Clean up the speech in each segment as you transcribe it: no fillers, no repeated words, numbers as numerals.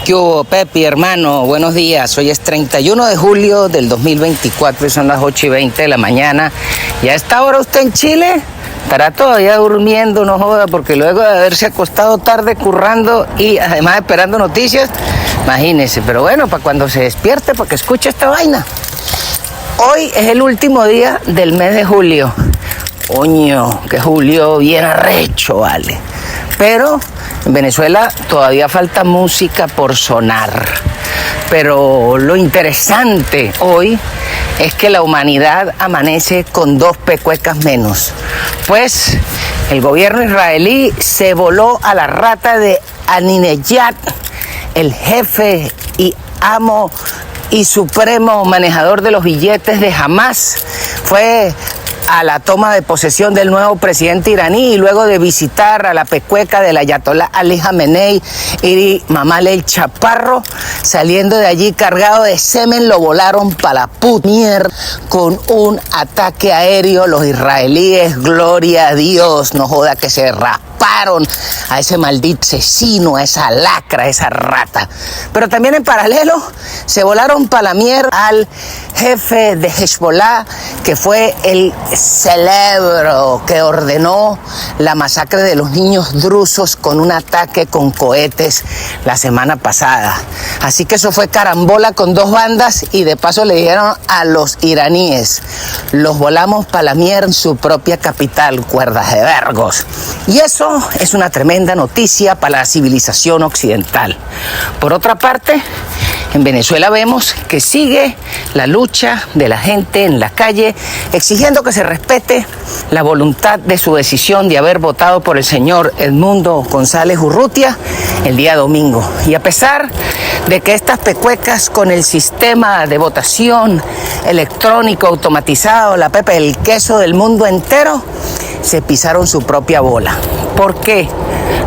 ¿Qué hubo, Pepi, hermano? Buenos días. Hoy es 31 de julio del 2024 y son las 8:20 de la mañana. ¿Y a esta hora usted en Chile? Estará todavía durmiendo, no joda, porque luego de haberse acostado tarde currando y además esperando noticias, imagínese. Pero bueno, para cuando se despierte, para que escuche esta vaina. Hoy es el último día del mes de julio. Coño, que julio bien arrecho, vale. Pero en Venezuela todavía falta música por sonar. Pero lo interesante hoy es que la humanidad amanece con 2 pecuecas menos. Pues el gobierno israelí se voló a la rata de Ahmadinejad, el jefe y amo y supremo manejador de los billetes de Hamas. Fue a la toma de posesión del nuevo presidente iraní y luego de visitar a la pecueca del ayatolá Ali Khamenei y Mamal el Chaparro, saliendo de allí cargado de semen, lo volaron para la puta mierda con un ataque aéreo. Los israelíes, gloria a Dios, no joda que se rasparon a ese maldito asesino, a esa lacra, a esa rata. Pero también en paralelo se volaron para la mierda al jefe de Hezbollah, que fue el cerebro que ordenó la masacre de los niños drusos con un ataque con cohetes la semana pasada. Así que eso fue carambola con 2 bandas y de paso le dijeron a los iraníes: los volamos para la mierda en su propia capital, cuerdas de vergos. Y eso es una tremenda noticia para la civilización occidental. Por otra parte, en Venezuela vemos que sigue la lucha de la gente en la calle exigiendo que se respete la voluntad de su decisión de haber votado por el señor Edmundo González Urrutia el día domingo. Y a pesar de que estas pecuecas con el sistema de votación electrónico automatizado, la pepe del queso del mundo entero, se pisaron su propia bola. ¿Por qué?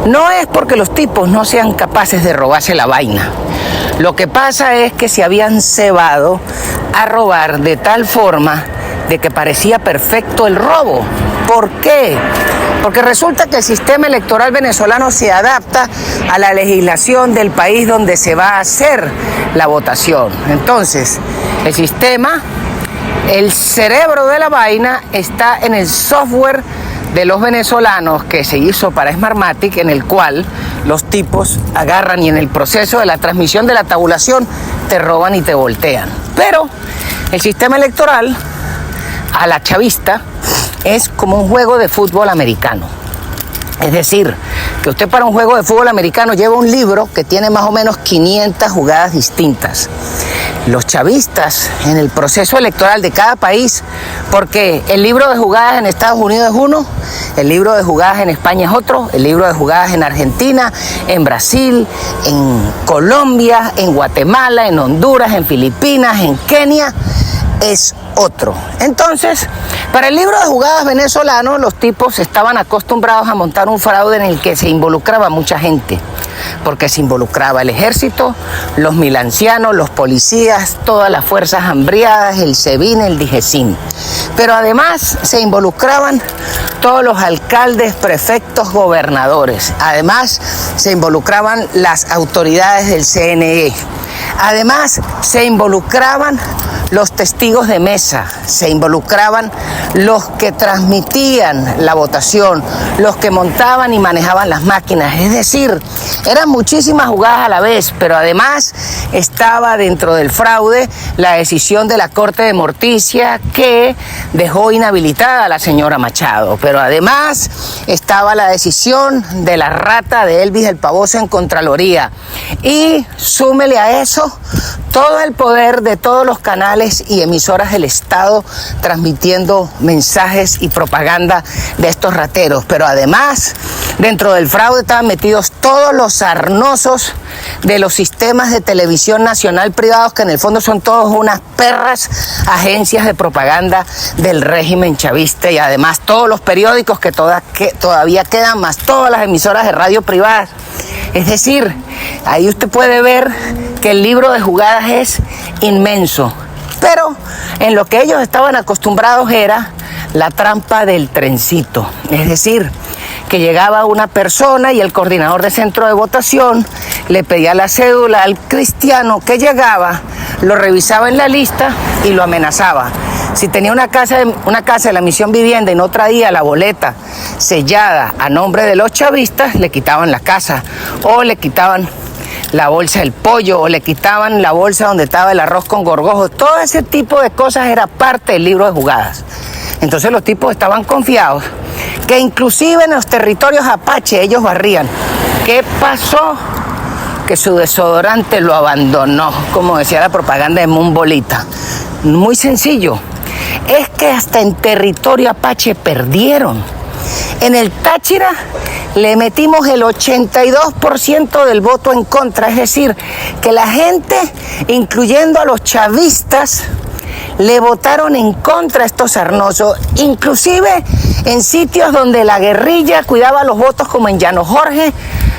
No es porque los tipos no sean capaces de robarse la vaina. Lo que pasa es que se habían cebado a robar de tal forma de que parecía perfecto el robo. ¿Por qué? Porque resulta que el sistema electoral venezolano se adapta a la legislación del país donde se va a hacer la votación. Entonces, el sistema, el cerebro de la vaina está en el software de los venezolanos que se hizo para Smartmatic, en el cual los tipos agarran y en el proceso de la transmisión de la tabulación te roban y te voltean. Pero el sistema electoral a la chavista es como un juego de fútbol americano. Es decir, que usted para un juego de fútbol americano lleva un libro que tiene más o menos 500 jugadas distintas. Los chavistas en el proceso electoral de cada país, porque el libro de jugadas en Estados Unidos es uno, el libro de jugadas en España es otro, el libro de jugadas en Argentina, en Brasil, en Colombia, en Guatemala, en Honduras, en Filipinas, en Kenia, es otro. Entonces, para el libro de jugadas venezolano, los tipos estaban acostumbrados a montar un fraude en el que se involucraba mucha gente, porque se involucraba el ejército, los milancianos, los policías, todas las fuerzas hambriadas, el SEBIN, el DIGESIN. Pero además se involucraban todos los alcaldes, prefectos, gobernadores. Además se involucraban las autoridades del CNE. Además se involucraban los testigos de mesa, se involucraban los que transmitían la votación, los que montaban y manejaban las máquinas. Es decir, eran muchísimas jugadas a la vez, pero además estaba dentro del fraude la decisión de la Corte de Morticia que dejó inhabilitada a la señora Machado. Pero además estaba la decisión de la rata de Elvis el Pavoso en Contraloría. Y súmele a eso todo el poder de todos los canales y emisoras del Estado transmitiendo mensajes y propaganda de estos rateros. Pero además, dentro del fraude estaban metidos todos los sarnosos de los sistemas de televisión nacional privados, que en el fondo son todos unas perras agencias de propaganda del régimen chavista, y además todos los periódicos que todavía quedan, más todas las emisoras de radio privadas. Es decir, ahí usted puede ver que el libro de jugadas es inmenso. Pero en lo que ellos estaban acostumbrados era la trampa del trencito. Es decir, que llegaba una persona y el coordinador de centro de votación le pedía la cédula al cristiano que llegaba, lo revisaba en la lista y lo amenazaba. Si tenía una casa de la Misión Vivienda y no traía la boleta sellada a nombre de los chavistas, le quitaban la casa o le quitaban la bolsa del pollo o le quitaban la bolsa donde estaba el arroz con gorgojo. Todo ese tipo de cosas era parte del libro de jugadas. Entonces los tipos estaban confiados que inclusive en los territorios apache ellos barrían. ¿Qué pasó? Que su desodorante lo abandonó, como decía la propaganda de Mumbolita. Muy sencillo. Es que hasta en territorio apache perdieron. En el Táchira le metimos el 82% del voto en contra, es decir, que la gente, incluyendo a los chavistas, le votaron en contra a estos Sarnoso, inclusive en sitios donde la guerrilla cuidaba los votos, como en Llano Jorge,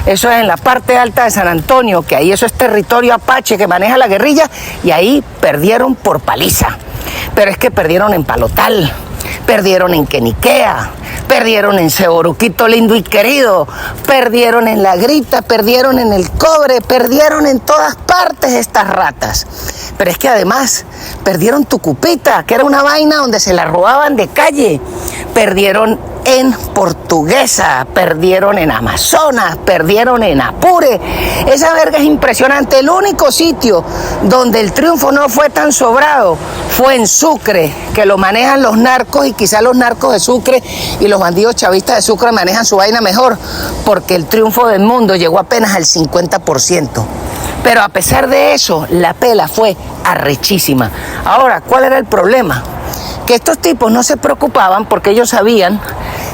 eso es en la parte alta de San Antonio, que ahí eso es territorio apache que maneja la guerrilla, y ahí perdieron por paliza. Pero es que perdieron en Palotal, perdieron en Queniquea, perdieron en Ceboruquito lindo y querido, perdieron en La Grita, perdieron en El Cobre, perdieron en todas partes estas ratas. Pero es que además perdieron Tucupita, que era una vaina donde se la robaban de calle, perdieron en Portuguesa, perdieron en Amazonas, perdieron en Apure. Esa verga es impresionante. El único sitio donde el triunfo no fue tan sobrado fue en Sucre, que lo manejan los narcos, y quizás los narcos de Sucre y los bandidos chavistas de Sucre manejan su vaina mejor, porque el triunfo del mundo llegó apenas al 50%. Pero a pesar de eso, la pela fue arrechísima. Ahora, ¿cuál era el problema? Que estos tipos no se preocupaban porque ellos sabían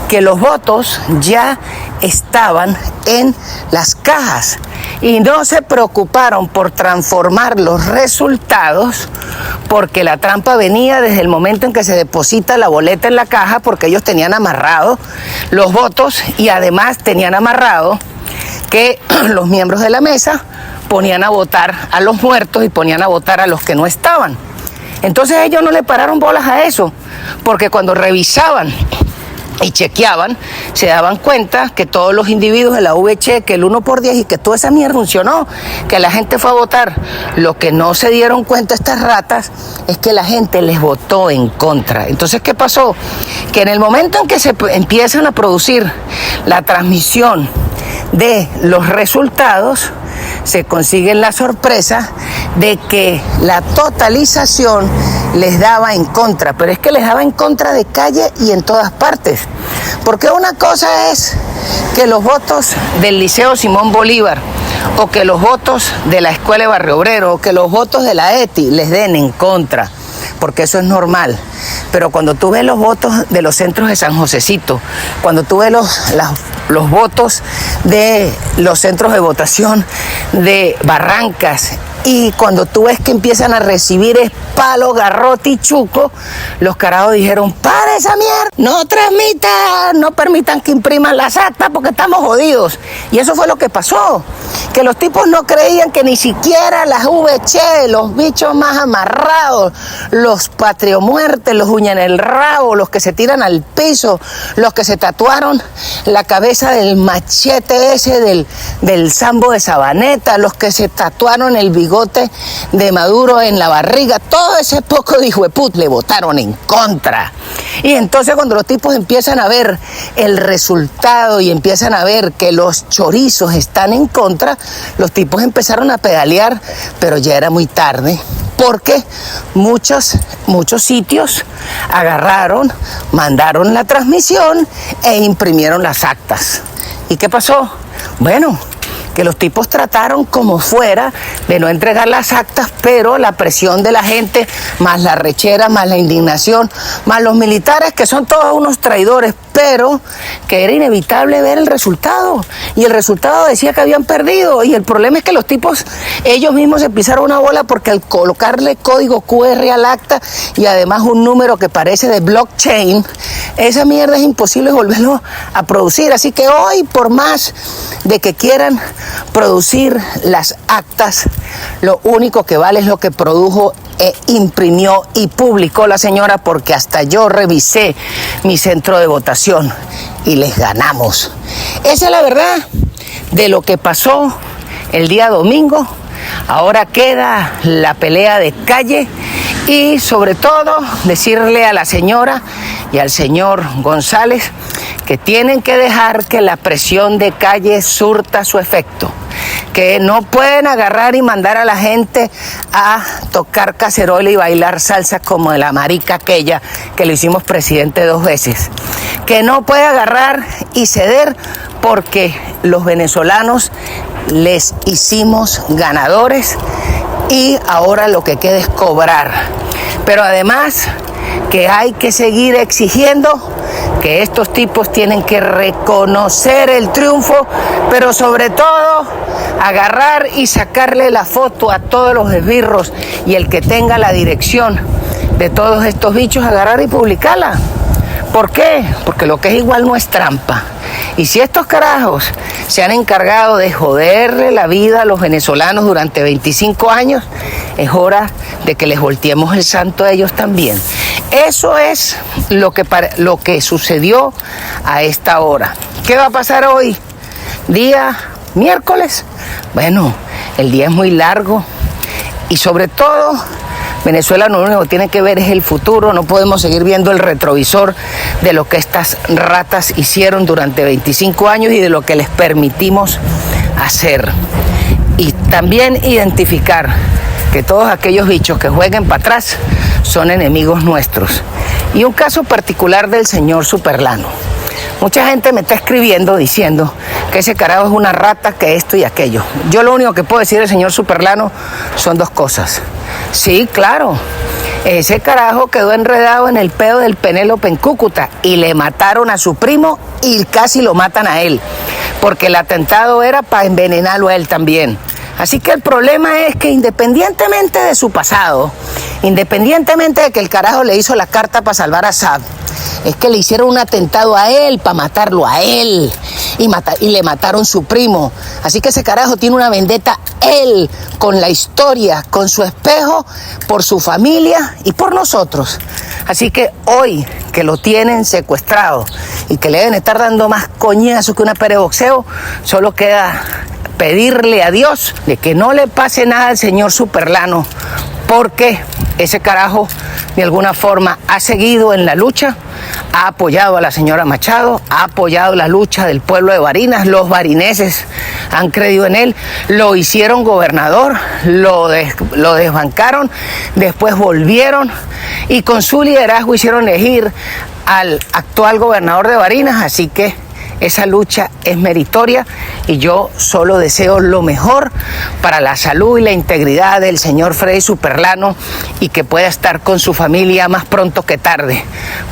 que los votos ya estaban en las cajas y no se preocuparon por transformar los resultados, porque la trampa venía desde el momento en que se deposita la boleta en la caja, porque ellos tenían amarrado los votos y además tenían amarrado que los miembros de la mesa ponían a votar a los muertos y ponían a votar a los que no estaban. Entonces ellos no le pararon bolas a eso, porque cuando revisaban y chequeaban, se daban cuenta que todos los individuos de la VC, que el 1/10 y que toda esa mierda funcionó, que la gente fue a votar. Lo que no se dieron cuenta estas ratas es que la gente les votó en contra. Entonces, ¿qué pasó? Que en el momento en que se empiezan a producir la transmisión de los resultados, se consiguen la sorpresa de que la totalización les daba en contra, pero es que les daba en contra de calle y en todas partes. Porque una cosa es que los votos del Liceo Simón Bolívar, o que los votos de la Escuela de Barrio Obrero, o que los votos de la ETI les den en contra, porque eso es normal. Pero cuando tú ves los votos de los centros de San Josecito, cuando tú ves los votos de los centros de votación de Barrancas, y cuando tú ves que empiezan a recibir palo, garrote y chuco, los carajos dijeron: ¡para esa mierda! No transmitan, no permitan que impriman las actas porque estamos jodidos. Y eso fue lo que pasó, que los tipos no creían que ni siquiera las VC, los bichos más amarrados, los patriomuertes, los uñas en el rabo, los que se tiran al piso, los que se tatuaron la cabeza del machete ese del Sambo de Sabaneta, los que se tatuaron el bigote de Maduro en la barriga, todo ese poco de hijueput le votaron en contra. Y entonces cuando los tipos empiezan a ver el resultado y empiezan a ver que los chorizos están en contra, los tipos empezaron a pedalear, pero ya era muy tarde, porque muchos sitios agarraron, mandaron la transmisión e imprimieron las actas. ¿Y qué pasó? Bueno, que los tipos trataron como fuera de no entregar las actas, pero la presión de la gente, más la rechera, más la indignación, más los militares, que son todos unos traidores, pero que era inevitable ver el resultado, y el resultado decía que habían perdido, y el problema es que los tipos, ellos mismos se pisaron una bola, porque al colocarle código QR al acta, y además un número que parece de blockchain, esa mierda es imposible volverlo a producir. Así que hoy, por más de que quieran producir las actas, lo único que vale es lo que produjo, imprimió y publicó la señora, porque hasta yo revisé mi centro de votación y les ganamos. Esa es la verdad de lo que pasó el día domingo. Ahora queda la pelea de calle y sobre todo decirle a la señora y al señor González que tienen que dejar que la presión de calle surta su efecto, que no pueden agarrar y mandar a la gente a tocar cacerola y bailar salsa como de la marica aquella que lo hicimos presidente 2 veces, que no puede agarrar y ceder porque los venezolanos les hicimos ganadores y ahora lo que queda es cobrar. Pero además que hay que seguir exigiendo que estos tipos tienen que reconocer el triunfo, pero sobre todo agarrar y sacarle la foto a todos los esbirros y el que tenga la dirección de todos estos bichos, agarrar y publicarla. ¿Por qué? Porque lo que es igual no es trampa. Y si estos carajos se han encargado de joderle la vida a los venezolanos durante 25 años, es hora de que les volteemos el santo a ellos también. Eso es lo que sucedió a esta hora. ¿Qué va a pasar hoy? Día miércoles. Bueno, el día es muy largo y sobre todo Venezuela lo único que tiene que ver es el futuro. No podemos seguir viendo el retrovisor de lo que estas ratas hicieron durante 25 años y de lo que les permitimos hacer. Y también identificar que todos aquellos bichos que jueguen para atrás son enemigos nuestros. Y un caso particular del señor Superlano. Mucha gente me está escribiendo diciendo que ese carajo es una rata, que esto y aquello. Yo lo único que puedo decir del señor Superlano son 2 cosas. Sí, claro, ese carajo quedó enredado en el pedo del Penélope en Cúcuta y le mataron a su primo y casi lo matan a él, porque el atentado era para envenenarlo a él también. Así que el problema es que independientemente de su pasado, independientemente de que el carajo le hizo la carta para salvar a Saab, es que le hicieron un atentado a él para matarlo a él y le mataron su primo. Así que ese carajo tiene una vendetta él con la historia, con su espejo, por su familia y por nosotros. Así que hoy que lo tienen secuestrado y que le deben estar dando más coñazo que una pelea de boxeo, solo queda pedirle a Dios de que no le pase nada al señor Superlano, porque ese carajo de alguna forma ha seguido en la lucha, ha apoyado a la señora Machado, ha apoyado la lucha del pueblo de Barinas, los barineses han creído en él, lo hicieron gobernador, lo desbancaron, después volvieron y con su liderazgo hicieron elegir al actual gobernador de Barinas, así que esa lucha es meritoria y yo solo deseo lo mejor para la salud y la integridad del señor Freddy Superlano y que pueda estar con su familia más pronto que tarde,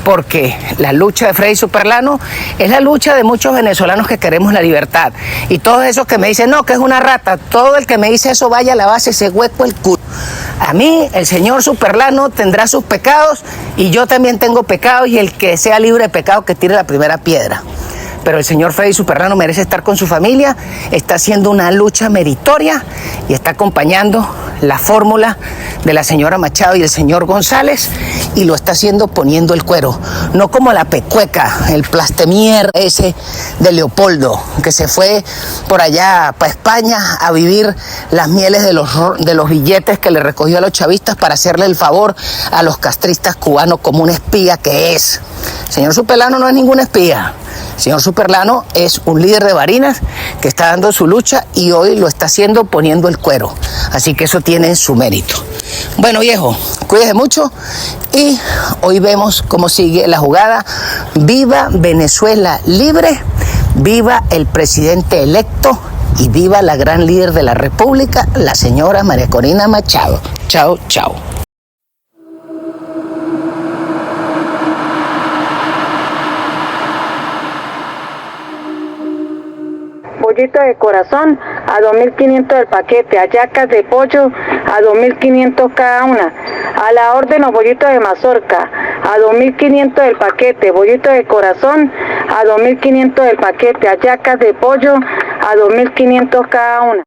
porque la lucha de Freddy Superlano es la lucha de muchos venezolanos que queremos la libertad. Y todos esos que me dicen, no, que es una rata, todo el que me dice eso vaya a lavarse ese hueco el culo. A mí, el señor Superlano tendrá sus pecados y yo también tengo pecados y el que sea libre de pecado que tire la primera piedra. Pero el señor Freddy Superlano merece estar con su familia, está haciendo una lucha meritoria y está acompañando la fórmula de la señora Machado y el señor González y lo está haciendo poniendo el cuero, no como la pecueca, el plastemier ese de Leopoldo, que se fue por allá para España a vivir las mieles de los billetes que le recogió a los chavistas para hacerle el favor a los castristas cubanos como un espía que es. El señor Superlano no es ningún espía. El señor Superlano es un líder de Barinas que está dando su lucha y hoy lo está haciendo poniendo el cuero. Así que eso tiene su mérito. Bueno, viejo, cuídese mucho y hoy vemos cómo sigue la jugada. Viva Venezuela libre, viva el presidente electo y viva la gran líder de la República, la señora María Corina Machado. Chao, chao. Pollito de corazón a 2.500 el paquete, hallacas de pollo a 2.500 cada una, a la orden los bollitos de mazorca a 2.500 el paquete, bollito de corazón a 2.500 el paquete, hallacas de pollo a 2.500 cada una.